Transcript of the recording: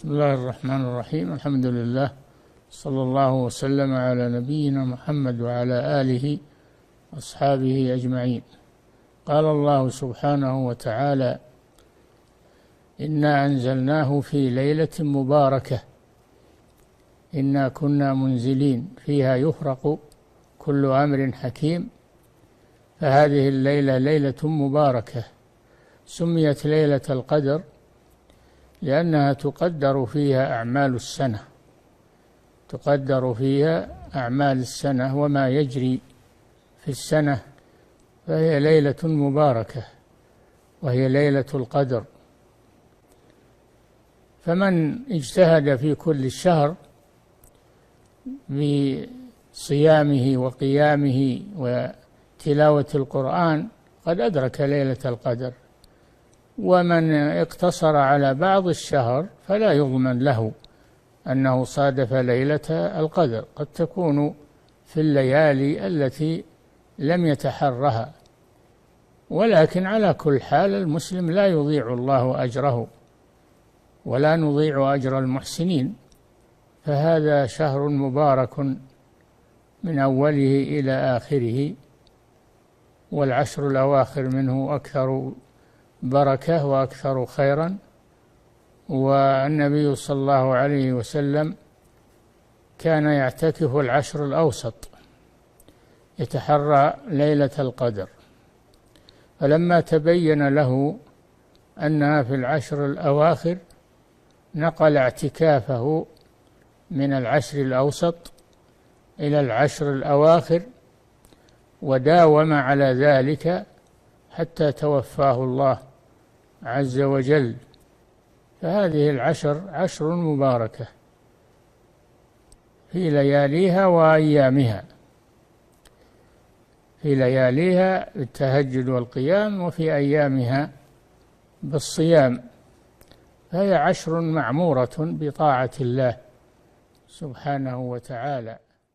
بسم الله الرحمن الرحيم. الحمد لله، صلى الله وسلم على نبينا محمد وعلى آله وأصحابه أجمعين. قال الله سبحانه وتعالى: إنا أنزلناه في ليلة مباركة إنا كنا منزلين فيها يفرق كل أمر حكيم. فهذه الليلة ليلة مباركة، سميت ليلة القدر لأنها تقدر فيها أعمال السنة، تقدر فيها أعمال السنة وما يجري في السنة، فهي ليلة مباركة وهي ليلة القدر. فمن اجتهد في كل الشهر بصيامه وقيامه وتلاوة القرآن قد أدرك ليلة القدر، ومن اقتصر على بعض الشهر فلا يضمن له أنه صادف ليلة القدر، قد تكون في الليالي التي لم يتحرها. ولكن على كل حال المسلم لا يضيع الله أجره ولا نضيع أجر المحسنين، فهذا شهر مبارك من أوله إلى آخره، والعشر الأواخر منه أكثر بركة وأكثر خيرا. والنبي صلى الله عليه وسلم كان يعتكف العشر الأوسط، يتحرى ليلة القدر، فلما تبين له أنها في العشر الأواخر نقل اعتكافه من العشر الأوسط إلى العشر الأواخر، وداوم على ذلك حتى توفاه الله عز وجل. فهذه العشر عشر مباركة في لياليها وأيامها، في لياليها بالتهجد والقيام، وفي أيامها بالصيام، فهي عشر معمورة بطاعة الله سبحانه وتعالى.